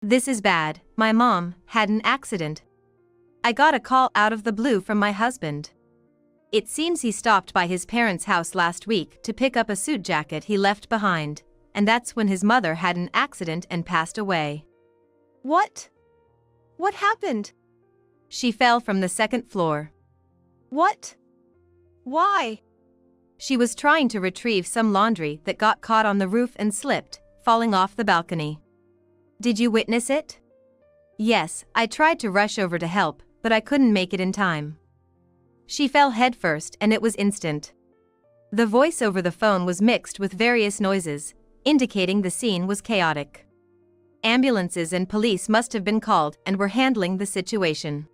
This is bad. My mom had an accident. I got a call out of the blue from my husband. It seems he stopped by his parents' house last week to pick up a suit jacket he left behind, and that's when his mother had an accident and passed away. What? What happened? She fell from the second floor. What? Why? She was trying to retrieve some laundry that got caught on the roof and slipped, falling off the balcony. Did you witness it? Yes, I tried to rush over to help, but I couldn't make it in time. She fell headfirst and it was instant. The voice over the phone was mixed with various noises, indicating the scene was chaotic. Ambulances and police must have been called and were handling the situation.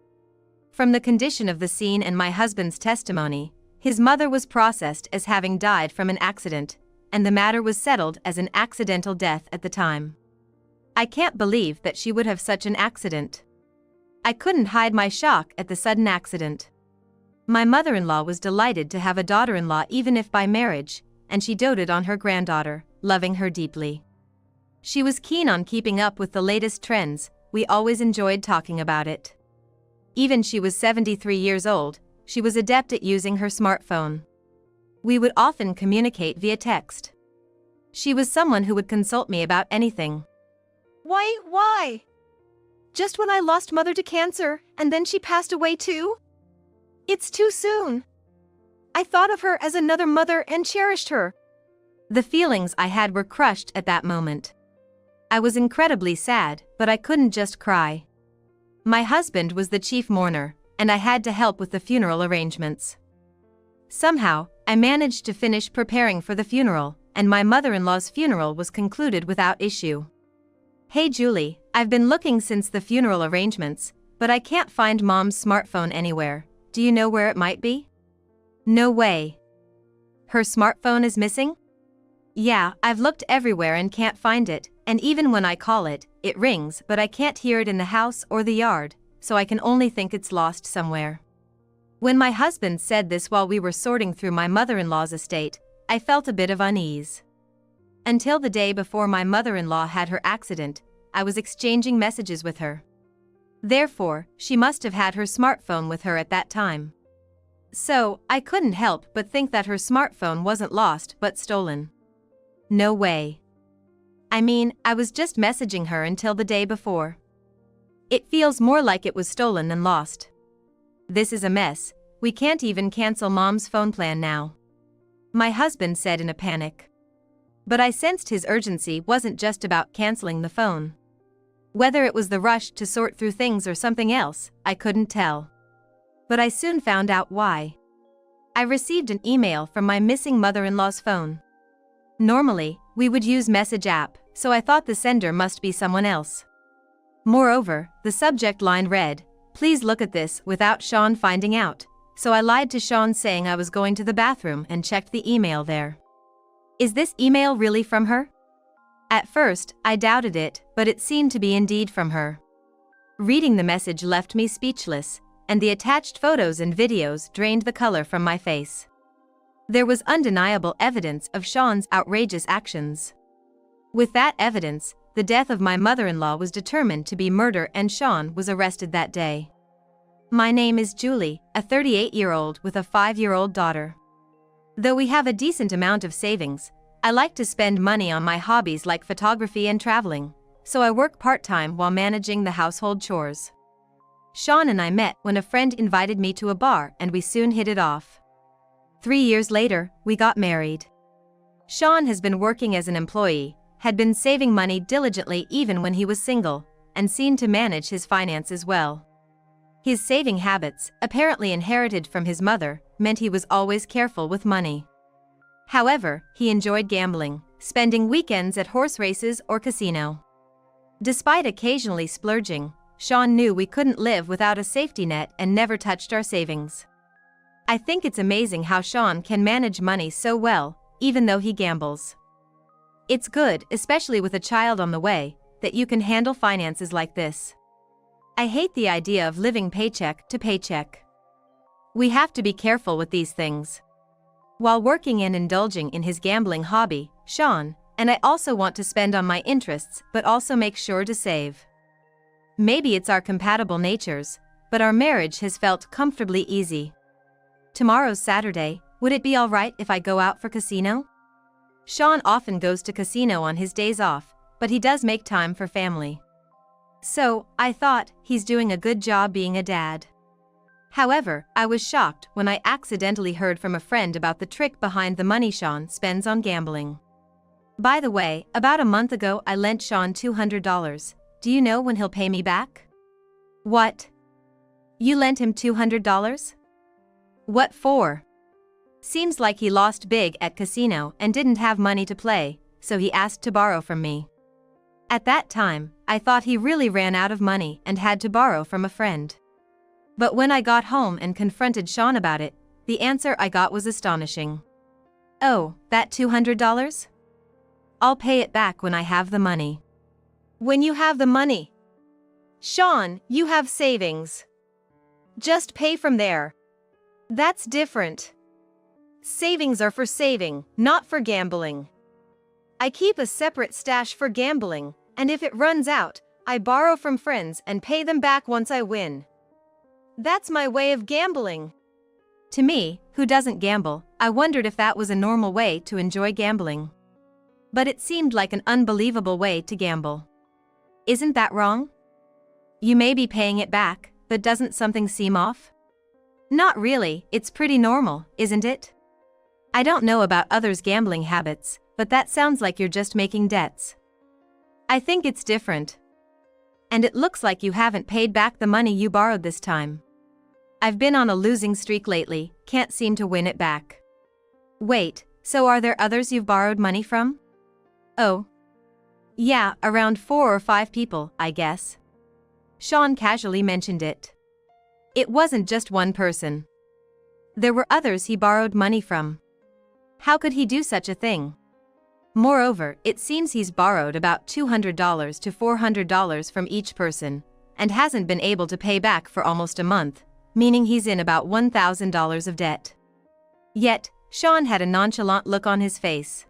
From the condition of the scene and my husband's testimony, his mother was processed as having died from an accident, and the matter was settled as an accidental death at the time. I can't believe that she would have such an accident. I couldn't hide my shock at the sudden accident. My mother-in-law was delighted to have a daughter-in-law even if by marriage, and she doted on her granddaughter, loving her deeply. She was keen on keeping up with the latest trends. We always enjoyed talking about it. Even she was 73 years old, she was adept at using her smartphone. We would often communicate via text. She was someone who would consult me about anything. Why? Just when I lost mother to cancer, and then she passed away too? It's too soon. I thought of her as another mother and cherished her. The feelings I had were crushed at that moment. I was incredibly sad, but I couldn't just cry. My husband was the chief mourner, and I had to help with the funeral arrangements. Somehow, I managed to finish preparing for the funeral, and my mother-in-law's funeral was concluded without issue. Hey Julie, I've been looking since the funeral arrangements, but I can't find Mom's smartphone anywhere. Do you know where it might be? No way. Her smartphone is missing? Yeah, I've looked everywhere and can't find it, and even when I call it, it rings, but I can't hear it in the house or the yard, so I can only think it's lost somewhere. When my husband said this while we were sorting through my mother-in-law's estate, I felt a bit of unease. Until the day before my mother-in-law had her accident, I was exchanging messages with her. Therefore, she must have had her smartphone with her at that time. So, I couldn't help but think that her smartphone wasn't lost but stolen. No way. I mean, I was just messaging her until the day before. It feels more like it was stolen than lost. This is a mess. We can't even cancel Mom's phone plan now. My husband said in a panic. But I sensed his urgency wasn't just about canceling the phone. Whether it was the rush to sort through things or something else, I couldn't tell. But I soon found out why. I received an email from my missing mother-in-law's phone. Normally, we would use Message app, so I thought the sender must be someone else. Moreover, the subject line read, "Please look at this without Sean finding out," so I lied to Sean saying I was going to the bathroom and checked the email there. Is this email really from her? At first, I doubted it, but it seemed to be indeed from her. Reading the message left me speechless, and the attached photos and videos drained the color from my face. There was undeniable evidence of Sean's outrageous actions. With that evidence, the death of my mother-in-law was determined to be murder and Sean was arrested that day. My name is Julie, a 38-year-old with a 5-year-old daughter. Though we have a decent amount of savings, I like to spend money on my hobbies like photography and traveling, so I work part-time while managing the household chores. Sean and I met when a friend invited me to a bar and we soon hit it off. 3 years later, we got married. Sean has been working as an employee, had been saving money diligently even when he was single, and seen to manage his finances well. His saving habits, apparently inherited from his mother, meant he was always careful with money. However, he enjoyed gambling, spending weekends at horse races or casino. Despite occasionally splurging, Sean knew we couldn't live without a safety net and never touched our savings. I think it's amazing how Sean can manage money so well, even though he gambles. It's good, especially with a child on the way, that you can handle finances like this. I hate the idea of living paycheck to paycheck. We have to be careful with these things. While working and indulging in his gambling hobby, Sean and I also want to spend on my interests but also make sure to save. Maybe it's our compatible natures, but our marriage has felt comfortably easy. Tomorrow's Saturday, would it be alright if I go out for casino? Sean often goes to casino on his days off, but he does make time for family. So, I thought, he's doing a good job being a dad. However, I was shocked when I accidentally heard from a friend about the trick behind the money Sean spends on gambling. By the way, about a month ago I lent Sean $200. Do you know when he'll pay me back? What? You lent him $200? What for? Seems like he lost big at casino and didn't have money to play, so he asked to borrow from me. At that time, I thought he really ran out of money and had to borrow from a friend. But when I got home and confronted Sean about it, the answer I got was astonishing. Oh, that $200? I'll pay it back when I have the money. When you have the money. Sean, you have savings. Just pay from there. That's different. Savings are for saving, not for gambling. I keep a separate stash for gambling, and if it runs out, I borrow from friends and pay them back once I win. That's my way of gambling. To me, who doesn't gamble, I wondered if that was a normal way to enjoy gambling. But it seemed like an unbelievable way to gamble. Isn't that wrong? You may be paying it back, but doesn't something seem off? Not really, it's pretty normal, isn't it? I don't know about others' gambling habits, but that sounds like you're just making debts. I think it's different. And it looks like you haven't paid back the money you borrowed this time. I've been on a losing streak lately, can't seem to win it back. Wait, so are there others you've borrowed money from? Oh. Yeah, around 4 or 5 people, I guess. Sean casually mentioned it. It wasn't just one person. There were others he borrowed money from. How could he do such a thing? Moreover, it seems he's borrowed about $200 to $400 from each person, and hasn't been able to pay back for almost a month, meaning he's in about $1,000 of debt. Yet, Sean had a nonchalant look on his face.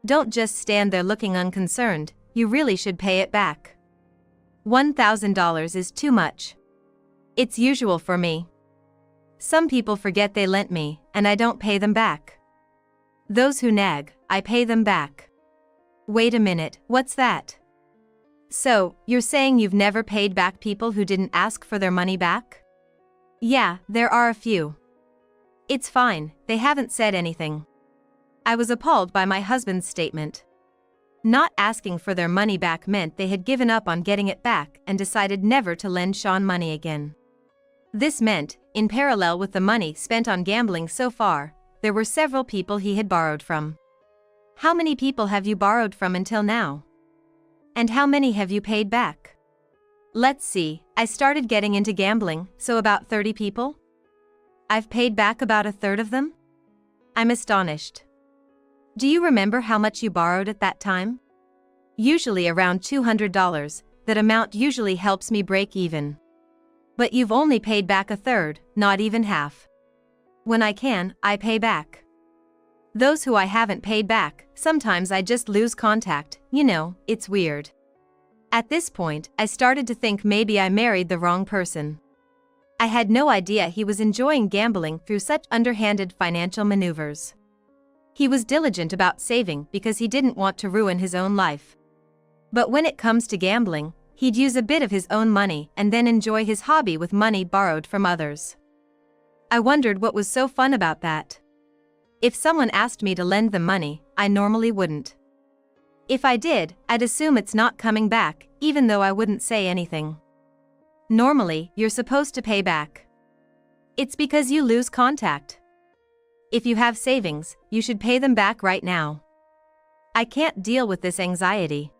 Don't just stand there looking unconcerned, you really should pay it back. $1,000 is too much. It's usual for me. Some people forget they lent me, and I don't pay them back. Those who nag, I pay them back. Wait a minute, what's that? So, you're saying you've never paid back people who didn't ask for their money back? Yeah, there are a few. It's fine, they haven't said anything. I was appalled by my husband's statement. Not asking for their money back meant they had given up on getting it back and decided never to lend Sean money again. This meant, in parallel with the money spent on gambling so far, there were several people he had borrowed from. How many people have you borrowed from until now? And how many have you paid back? Let's see, I started getting into gambling, so about 30 people? I've paid back about a third of them? I'm astonished. Do you remember how much you borrowed at that time? Usually around $200, that amount usually helps me break even. But you've only paid back a third, not even half. When I can, I pay back. Those who I haven't paid back, sometimes I just lose contact, you know, it's weird. At this point, I started to think maybe I married the wrong person. I had no idea he was enjoying gambling through such underhanded financial maneuvers. He was diligent about saving because he didn't want to ruin his own life. But when it comes to gambling, he'd use a bit of his own money and then enjoy his hobby with money borrowed from others. I wondered what was so fun about that. If someone asked me to lend them money, I normally wouldn't. If I did, I'd assume it's not coming back, even though I wouldn't say anything. Normally, you're supposed to pay back. It's because you lose contact. If you have savings, you should pay them back right now. I can't deal with this anxiety.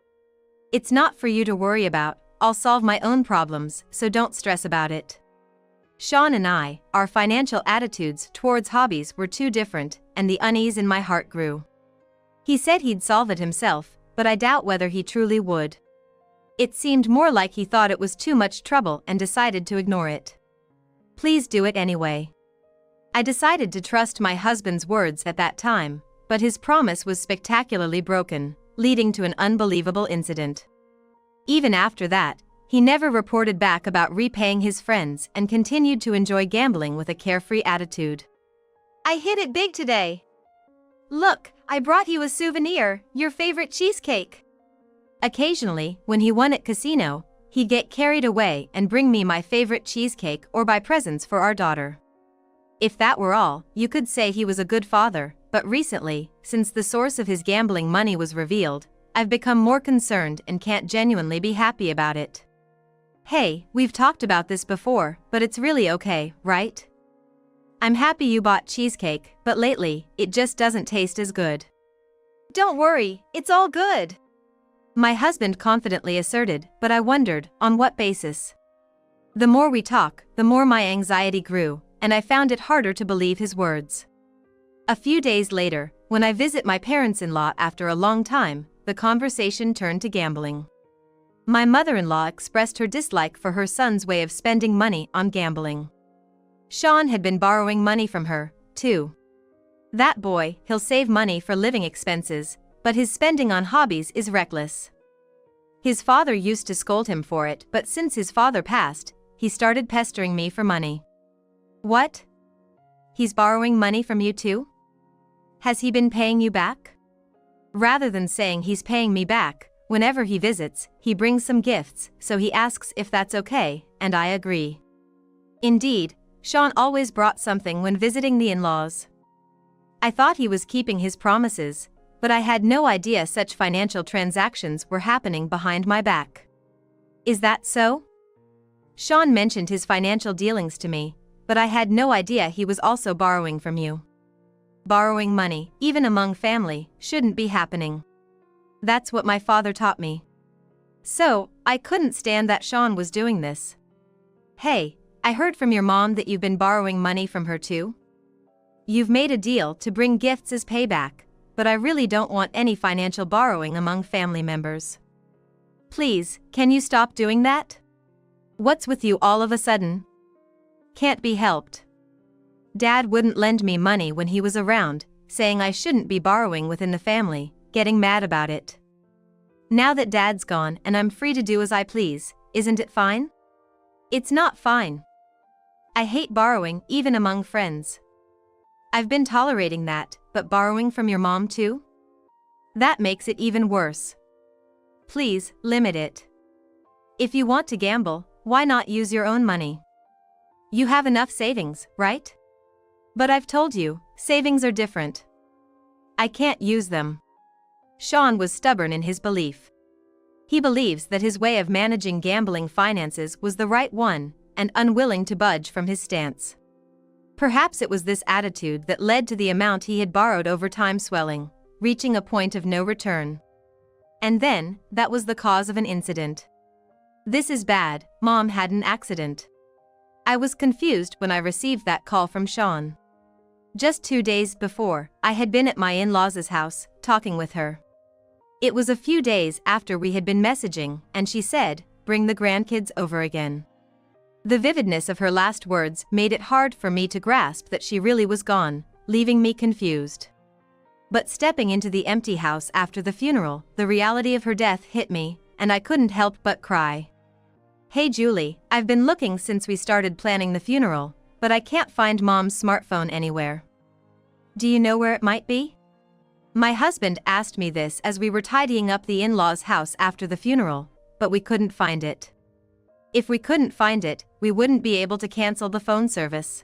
It's not for you to worry about, I'll solve my own problems, so don't stress about it. Sean and I, our financial attitudes towards hobbies were too different, and the unease in my heart grew. He said he'd solve it himself, but I doubt whether he truly would. It seemed more like he thought it was too much trouble and decided to ignore it. Please do it anyway. I decided to trust my husband's words at that time, but his promise was spectacularly broken, leading to an unbelievable incident. Even after that, He never reported back about repaying his friends and continued to enjoy gambling with a carefree attitude. I hit it big today. Look, I brought you a souvenir, your favorite cheesecake. Occasionally, when he won at casino, he'd get carried away and bring me my favorite cheesecake or buy presents for our daughter. If that were all, you could say he was a good father, but recently, since the source of his gambling money was revealed, I've become more concerned and can't genuinely be happy about it. Hey, we've talked about this before, but it's really okay, right? I'm happy you bought cheesecake, but lately, it just doesn't taste as good. Don't worry, it's all good. My husband confidently asserted, but I wondered, on what basis? The more we talk, the more my anxiety grew, and I found it harder to believe his words. A few days later, when I visit my parents-in-law after a long time, the conversation turned to gambling. My mother-in-law expressed her dislike for her son's way of spending money on gambling. Sean had been borrowing money from her, too. That boy, he'll save money for living expenses, but his spending on hobbies is reckless. His father used to scold him for it, but since his father passed, he started pestering me for money. What? He's borrowing money from you too? Has he been paying you back? Rather than saying he's paying me back, whenever he visits, he brings some gifts, so he asks if that's okay, and I agree. Indeed, Sean always brought something when visiting the in-laws. I thought he was keeping his promises, but I had no idea such financial transactions were happening behind my back. Is that so? Sean mentioned his financial dealings to me, but I had no idea he was also borrowing from you. Borrowing money, even among family, shouldn't be happening. That's what my father taught me. So, I couldn't stand that Sean was doing this. Hey, I heard from your mom that you've been borrowing money from her too? You've made a deal to bring gifts as payback, but I really don't want any financial borrowing among family members. Please, can you stop doing that? What's with you all of a sudden? Can't be helped. Dad wouldn't lend me money when he was around, saying I shouldn't be borrowing within the family, getting mad about it. Now that Dad's gone and I'm free to do as I please, isn't it fine? It's not fine. I hate borrowing, even among friends. I've been tolerating that, but borrowing from your mom too? That makes it even worse. Please, limit it. If you want to gamble, why not use your own money? You have enough savings, right? But I've told you, savings are different. I can't use them. Sean was stubborn in his belief. He believes that his way of managing gambling finances was the right one, and unwilling to budge from his stance. Perhaps it was this attitude that led to the amount he had borrowed over time swelling, reaching a point of no return. And then, that was the cause of an incident. This is bad, Mom had an accident. I was confused when I received that call from Sean. Just 2 days before, I had been at my in-laws' house, talking with her. It was a few days after we had been messaging, and she said, "Bring the grandkids over again." The vividness of her last words made it hard for me to grasp that she really was gone, leaving me confused. But stepping into the empty house after the funeral, the reality of her death hit me, and I couldn't help but cry. "Hey Julie, I've been looking since we started planning the funeral, but I can't find Mom's smartphone anywhere. Do you know where it might be?" My husband asked me this as we were tidying up the in-laws' house after the funeral, but we couldn't find it. If we couldn't find it, we wouldn't be able to cancel the phone service.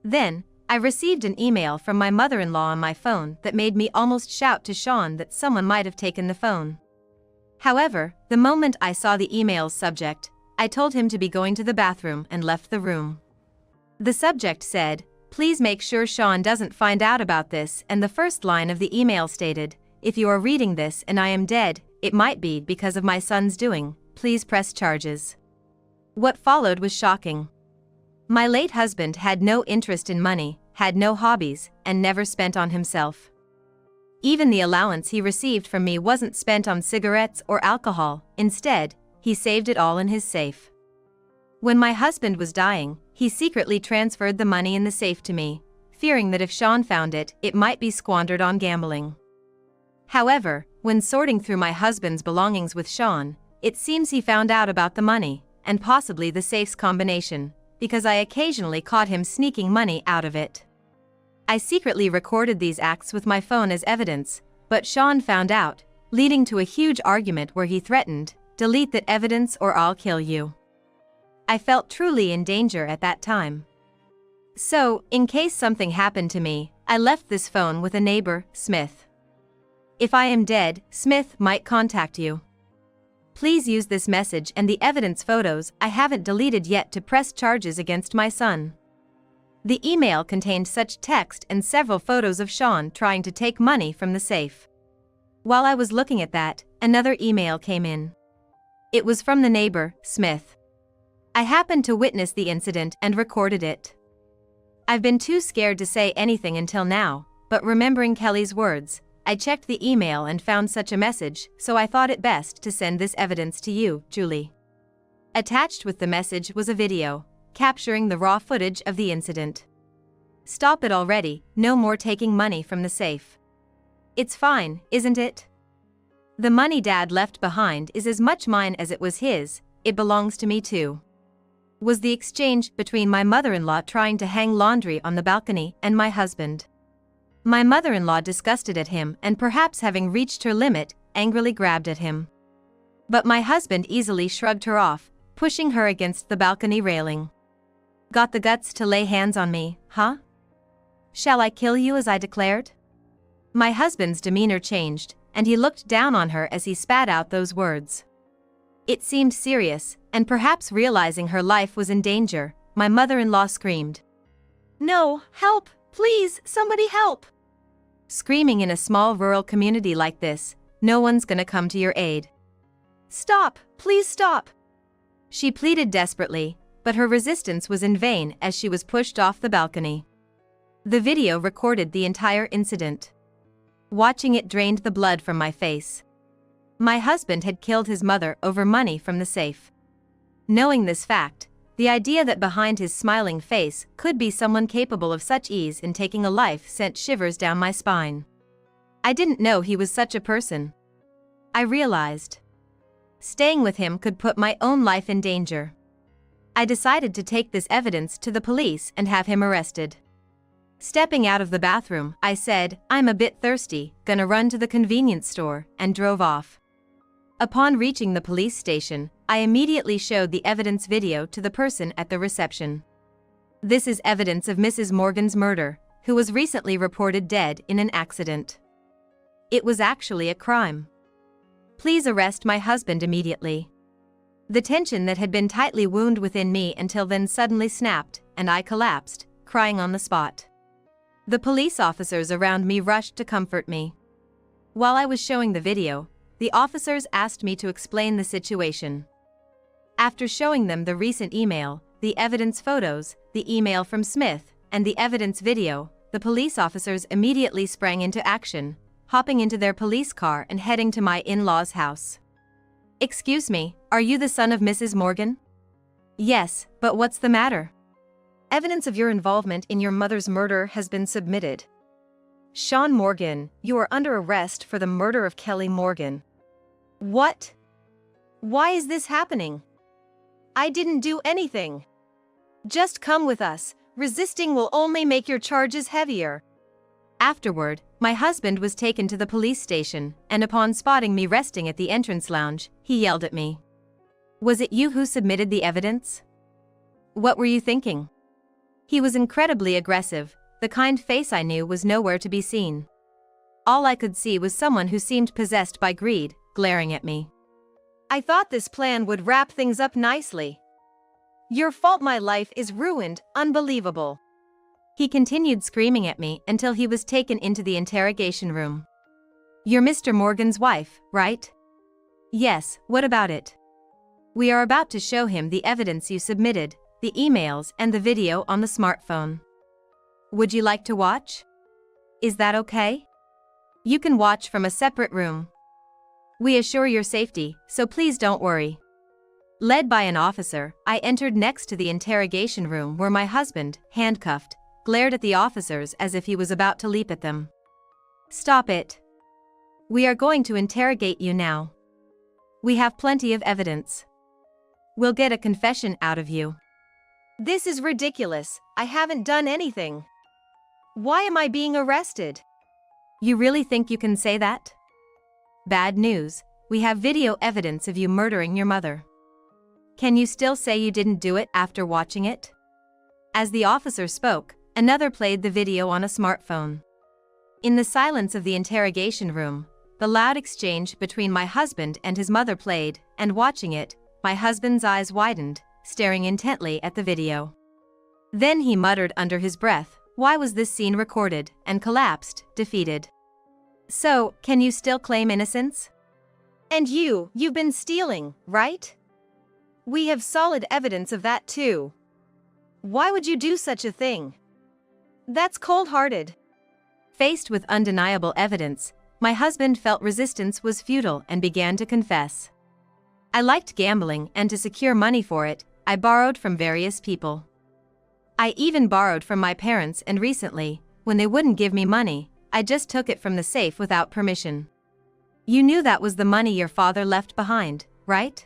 Then, I received an email from my mother-in-law on my phone that made me almost shout to Sean that someone might have taken the phone. However, the moment I saw the email's subject, I told him to be going to the bathroom and left the room. The subject said, "Please make sure Sean doesn't find out about this," and the first line of the email stated, "If you are reading this and I am dead, it might be because of my son's doing, please press charges." What followed was shocking. My late husband had no interest in money, had no hobbies, and never spent on himself. Even the allowance he received from me wasn't spent on cigarettes or alcohol, instead, he saved it all in his safe. When my husband was dying, he secretly transferred the money in the safe to me, fearing that if Sean found it, it might be squandered on gambling. However, when sorting through my husband's belongings with Sean, it seems he found out about the money, and possibly the safe's combination, because I occasionally caught him sneaking money out of it. I secretly recorded these acts with my phone as evidence, but Sean found out, leading to a huge argument where he threatened, "Delete that evidence or I'll kill you." I felt truly in danger at that time. So, in case something happened to me, I left this phone with a neighbor, Smith. If I am dead, Smith might contact you. Please use this message and the evidence photos I haven't deleted yet to press charges against my son. The email contained such text and several photos of Sean trying to take money from the safe. While I was looking at that, another email came in. It was from the neighbor, Smith. I happened to witness the incident and recorded it. I've been too scared to say anything until now, but remembering Kelly's words, I checked the email and found such a message, so I thought it best to send this evidence to you, Julie. Attached with the message was a video, capturing the raw footage of the incident. Stop it already, no more taking money from the safe. It's fine, isn't it? The money Dad left behind is as much mine as it was his, it belongs to me too. Was the exchange between my mother-in-law trying to hang laundry on the balcony and my husband. My mother-in-law, disgusted at him and perhaps having reached her limit, angrily grabbed at him. But my husband easily shrugged her off, pushing her against the balcony railing. Got the guts to lay hands on me, huh? Shall I kill you as I declared? My husband's demeanor changed, and he looked down on her as he spat out those words. It seemed serious, and perhaps realizing her life was in danger, my mother-in-law screamed. No, help, please, somebody help. Screaming in a small rural community like this, no one's gonna come to your aid. Stop, please stop. She pleaded desperately, but her resistance was in vain as she was pushed off the balcony. The video recorded the entire incident. Watching it drained the blood from my face. My husband had killed his mother over money from the safe. Knowing this fact, the idea that behind his smiling face could be someone capable of such ease in taking a life sent shivers down my spine. I didn't know he was such a person. I realized staying with him could put my own life in danger. I decided to take this evidence to the police and have him arrested. Stepping out of the bathroom, I said, "I'm a bit thirsty, gonna run to the convenience store," and drove off. Upon reaching the police station, I immediately showed the evidence video to the person at the reception. This is evidence of Mrs. Morgan's murder, who was recently reported dead in an accident. It was actually a crime. Please arrest my husband immediately. The tension that had been tightly wound within me until then suddenly snapped, and I collapsed, crying on the spot. The police officers around me rushed to comfort me. While I was showing the video, the officers asked me to explain the situation. After showing them the recent email, the evidence photos, the email from Smith, and the evidence video, the police officers immediately sprang into action, hopping into their police car and heading to my in-laws' house. "Excuse me, are you the son of Mrs. Morgan?" "Yes, but what's the matter?" Evidence of your involvement in your mother's murder has been submitted. Sean Morgan, you are under arrest for the murder of Kelly Morgan. What? Why is this happening? I didn't do anything. Just come with us. Resisting will only make your charges heavier. Afterward, my husband was taken to the police station, and upon spotting me resting at the entrance lounge, he yelled at me. "Was it you who submitted the evidence? What were you thinking?" He was incredibly aggressive. The kind face I knew was nowhere to be seen. All I could see was someone who seemed possessed by greed, glaring at me. I thought this plan would wrap things up nicely. Your fault, my life is ruined, unbelievable. He continued screaming at me until he was taken into the interrogation room. "You're Mr. Morgan's wife, right?" "Yes, what about it?" "We are about to show him the evidence you submitted, the emails and the video on the smartphone. Would you like to watch? Is that okay? You can watch from a separate room. We assure your safety, so please don't worry." Led by an officer, I entered next to the interrogation room where my husband, handcuffed, glared at the officers as if he was about to leap at them. "Stop it. We are going to interrogate you now." We have plenty of evidence. We'll get a confession out of you. This is ridiculous. I haven't done anything. Why am I being arrested? You really think you can say that? Bad news, we have video evidence of you murdering your mother. Can you still say you didn't do it after watching it? As the officer spoke, another played the video on a smartphone. In the silence of the interrogation room, the loud exchange between my husband and his mother played, and watching it, my husband's eyes widened, staring intently at the video. Then he muttered under his breath, "Why was this scene recorded?" and collapsed, defeated. So, can you still claim innocence? And you've been stealing, right? We have solid evidence of that too. Why would you do such a thing? That's cold-hearted. Faced with undeniable evidence, my husband felt resistance was futile and began to confess. I liked gambling, and to secure money for it, I borrowed from various people. I even borrowed from my parents, and recently, when they wouldn't give me money, I just took it from the safe without permission. You knew that was the money your father left behind, right?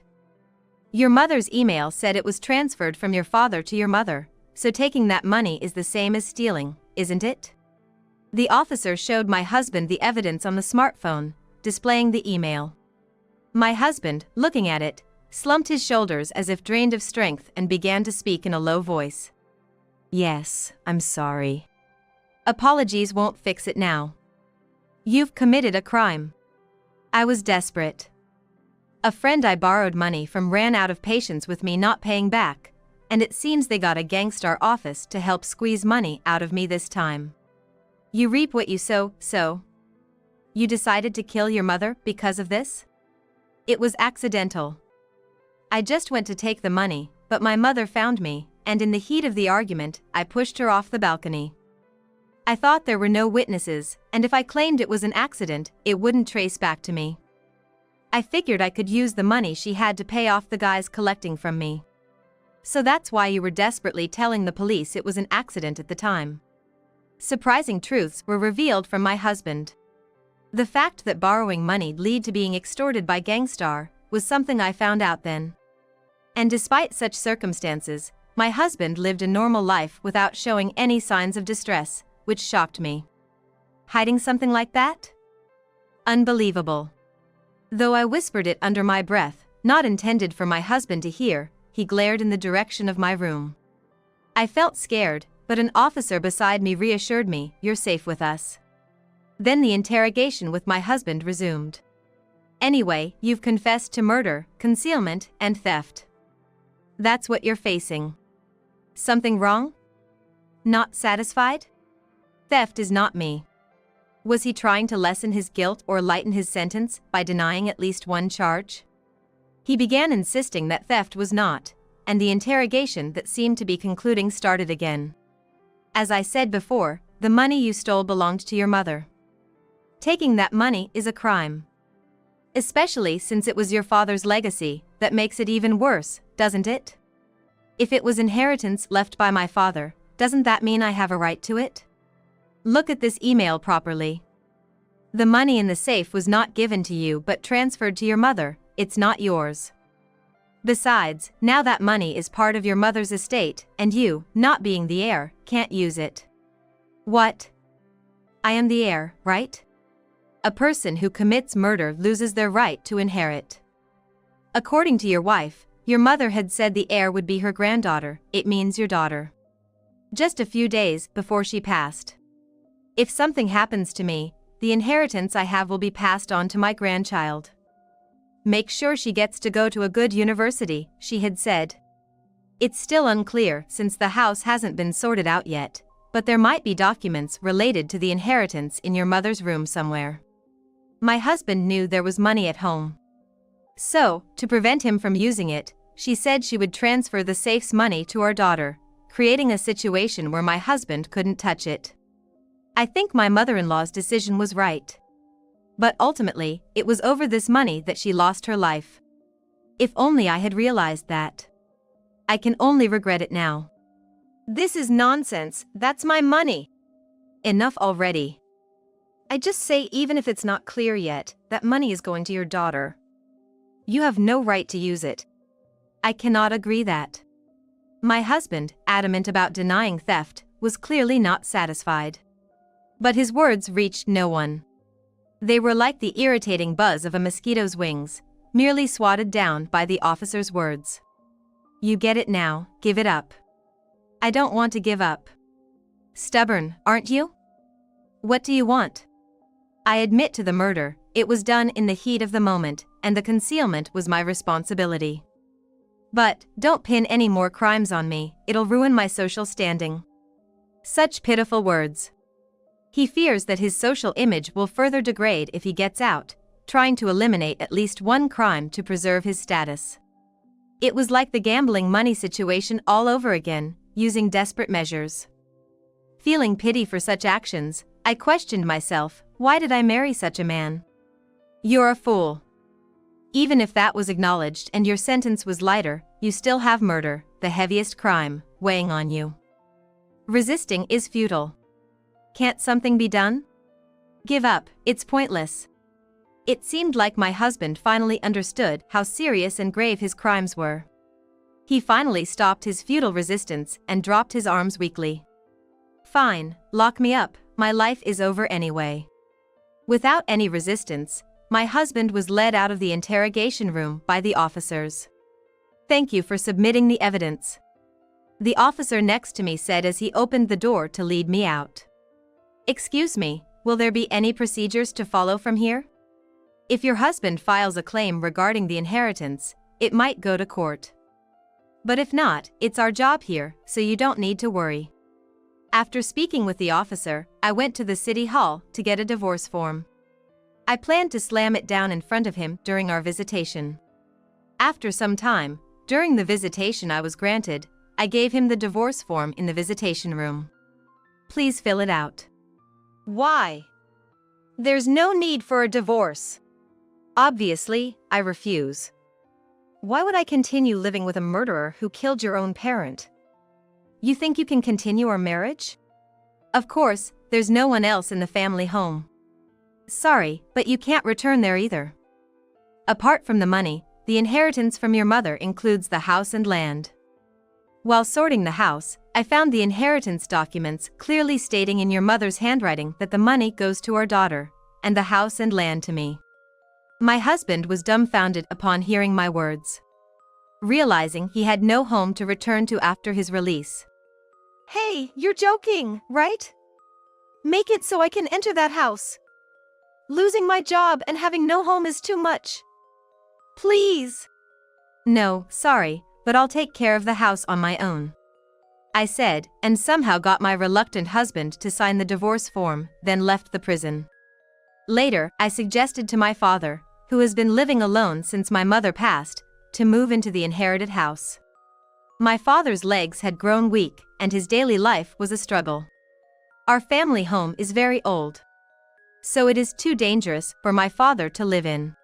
Your mother's email said it was transferred from your father to your mother, so taking that money is the same as stealing, isn't it? The officer showed my husband the evidence on the smartphone, displaying the email. My husband, looking at it, slumped his shoulders as if drained of strength and began to speak in a low voice. Yes, I'm sorry. Apologies won't fix it now. You've committed a crime. I was desperate. A friend I borrowed money from ran out of patience with me not paying back, and it seems they got a gangstar office to help squeeze money out of me this time. You reap what you sow, so. You decided to kill your mother because of this? It was accidental. I just went to take the money, but my mother found me, and in the heat of the argument, I pushed her off the balcony. I thought there were no witnesses, and if I claimed it was an accident, it wouldn't trace back to me. I figured I could use the money she had to pay off the guys collecting from me. So that's why you were desperately telling the police it was an accident at the time. Surprising truths were revealed from my husband. The fact that borrowing money'd lead to being extorted by gangstar was something I found out then. And despite such circumstances, my husband lived a normal life without showing any signs of distress, which shocked me. Hiding something like that? Unbelievable. Though I whispered it under my breath, not intended for my husband to hear, he glared in the direction of my room. I felt scared, but an officer beside me reassured me, "You're safe with us." Then the interrogation with my husband resumed. Anyway, you've confessed to murder, concealment, and theft. That's what you're facing. Something wrong? Not satisfied? Theft is not me. Was he trying to lessen his guilt or lighten his sentence by denying at least one charge? He began insisting that theft was not, and the interrogation that seemed to be concluding started again. As I said before, the money you stole belonged to your mother. Taking that money is a crime. Especially since it was your father's legacy. That makes it even worse, doesn't it? If it was inheritance left by my father, doesn't that mean I have a right to it? Look at this email properly. The money in the safe was not given to you but transferred to your mother. It's not yours. Besides, now that money is part of your mother's estate, and you, not being the heir, can't use it. What? I am the heir, right? A person who commits murder loses their right to inherit. According to your wife, your mother had said the heir would be her granddaughter. It means your daughter. Just a few days before she passed. If something happens to me, the inheritance I have will be passed on to my grandchild. Make sure she gets to go to a good university, she had said. It's still unclear since the house hasn't been sorted out yet, but there might be documents related to the inheritance in your mother's room somewhere. My husband knew there was money at home. So, to prevent him from using it, she said she would transfer the safe's money to our daughter, creating a situation where my husband couldn't touch it. I think my mother-in-law's decision was right. But ultimately, it was over this money that she lost her life. If only I had realized that. I can only regret it now. This is nonsense, that's my money. Enough already. I just say even if it's not clear yet, that money is going to your daughter. You have no right to use it. I cannot agree that. My husband, adamant about denying theft, was clearly not satisfied. But his words reached no one. They were like the irritating buzz of a mosquito's wings, merely swatted down by the officer's words. You get it now, give it up. I don't want to give up. Stubborn, aren't you? What do you want? I admit to the murder, it was done in the heat of the moment, and the concealment was my responsibility. But, don't pin any more crimes on me, it'll ruin my social standing. Such pitiful words. He fears that his social image will further degrade if he gets out, trying to eliminate at least one crime to preserve his status. It was like the gambling money situation all over again, using desperate measures. Feeling pity for such actions, I questioned myself, why did I marry such a man? You're a fool. Even if that was acknowledged and your sentence was lighter, you still have murder, the heaviest crime, weighing on you. Resisting is futile. Can't something be done? Give up, it's pointless. It seemed like my husband finally understood how serious and grave his crimes were. He finally stopped his futile resistance and dropped his arms weakly. Fine, lock me up, my life is over anyway. Without any resistance, my husband was led out of the interrogation room by the officers. Thank you for submitting the evidence. The officer next to me said as he opened the door to lead me out. Excuse me, will there be any procedures to follow from here? If your husband files a claim regarding the inheritance, it might go to court. But if not, it's our job here, so you don't need to worry. After speaking with the officer, I went to the city hall to get a divorce form. I planned to slam it down in front of him during our visitation. After some time, during the visitation I was granted, I gave him the divorce form in the visitation room. Please fill it out. Why? There's no need for a divorce. Obviously, I refuse. Why would I continue living with a murderer who killed your own parent? You think you can continue our marriage? Of course, there's no one else in the family home. Sorry, but you can't return there either. Apart from the money, the inheritance from your mother includes the house and land. While sorting the house, I found the inheritance documents clearly stating in your mother's handwriting that the money goes to our daughter, and the house and land to me. My husband was dumbfounded upon hearing my words. Realizing he had no home to return to after his release. Hey, you're joking, right? Make it so I can enter that house. Losing my job and having no home is too much. Please. No, sorry, but I'll take care of the house on my own. I said, and somehow got my reluctant husband to sign the divorce form, then left the prison. Later, I suggested to my father, who has been living alone since my mother passed, to move into the inherited house. My father's legs had grown weak, and his daily life was a struggle. Our family home is very old. So it is too dangerous for my father to live in.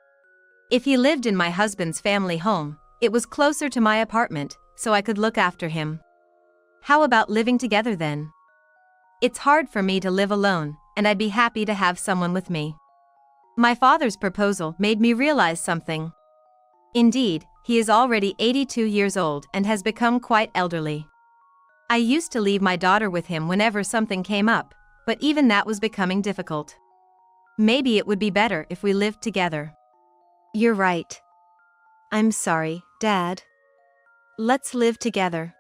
If he lived in my husband's family home, it was closer to my apartment, so I could look after him. How about living together then? It's hard for me to live alone, and I'd be happy to have someone with me. My father's proposal made me realize something. Indeed, he is already 82 years old and has become quite elderly. I used to leave my daughter with him whenever something came up, but even that was becoming difficult. Maybe it would be better if we lived together. You're right. I'm sorry, Dad. Let's live together.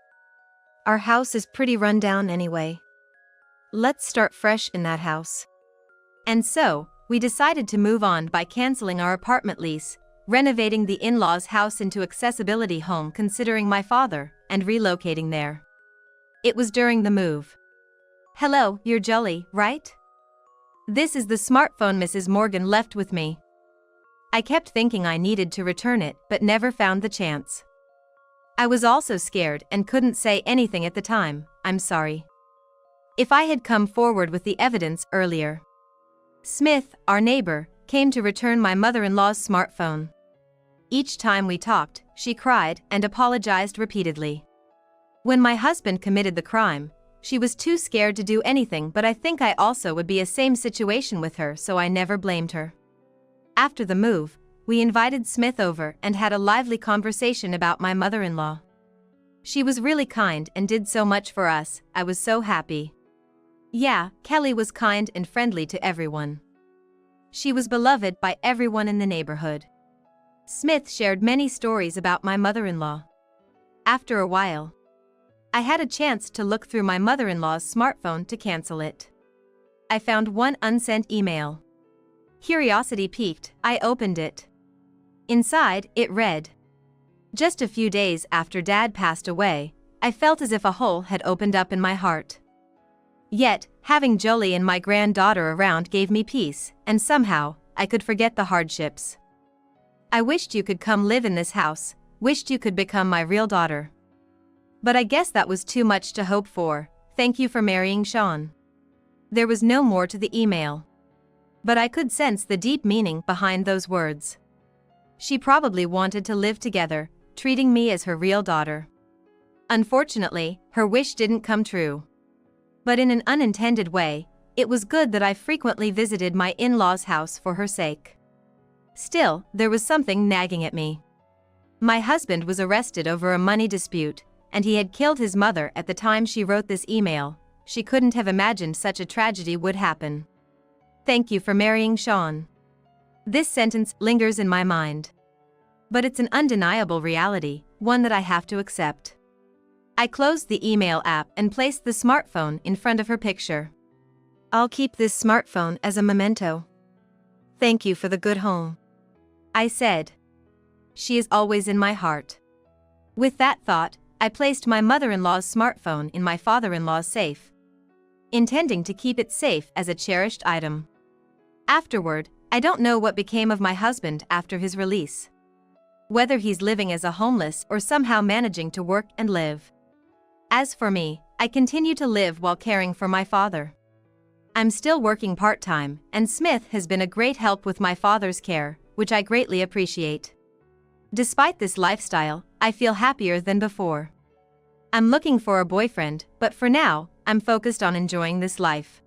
Our house is pretty run down anyway. Let's start fresh in that house. And so, we decided to move on by canceling our apartment lease, renovating the in-laws' house into accessibility home considering my father, and relocating there. It was during the move. Hello, you're jolly, right? This is the smartphone Mrs. Morgan left with me. I kept thinking I needed to return it, but never found the chance. I was also scared and couldn't say anything at the time, I'm sorry. If I had come forward with the evidence earlier. Smith, our neighbor, came to return my mother-in-law's smartphone. Each time we talked, she cried and apologized repeatedly. When my husband committed the crime, she was too scared to do anything, but I think I also would be a same situation with her, so I never blamed her. After the move, we invited Smith over and had a lively conversation about my mother-in-law. She was really kind and did so much for us. I was so happy. Yeah, Kelly was kind and friendly to everyone. She was beloved by everyone in the neighborhood. Smith shared many stories about my mother-in-law. After a while, I had a chance to look through my mother-in-law's smartphone to cancel it. I found one unsent email. Curiosity piqued, I opened it. Inside, it read, "Just a few days after Dad passed away, I felt as if a hole had opened up in my heart. Yet, having Jolie and my granddaughter around gave me peace, and somehow, I could forget the hardships. I wished you could come live in this house, wished you could become my real daughter. But I guess that was too much to hope for. Thank you for marrying Sean." There was no more to the email. But I could sense the deep meaning behind those words. She probably wanted to live together, treating me as her real daughter. Unfortunately, her wish didn't come true. But in an unintended way, it was good that I frequently visited my in-laws' house for her sake. Still, there was something nagging at me. My husband was arrested over a money dispute, and he had killed his mother at the time she wrote this email. She couldn't have imagined such a tragedy would happen. Thank you for marrying Sean. This sentence lingers in my mind. But it's an undeniable reality, one that I have to accept. I closed the email app and placed the smartphone in front of her picture. I'll keep this smartphone as a memento. Thank you for the good home, I said. She is always in my heart. With that thought, I placed my mother-in-law's smartphone in my father-in-law's safe, intending to keep it safe as a cherished item. Afterward, I don't know what became of my husband after his release. Whether he's living as a homeless or somehow managing to work and live. As for me, I continue to live while caring for my father. I'm still working part-time, and Smith has been a great help with my father's care, which I greatly appreciate. Despite this lifestyle, I feel happier than before. I'm looking for a boyfriend, but for now, I'm focused on enjoying this life.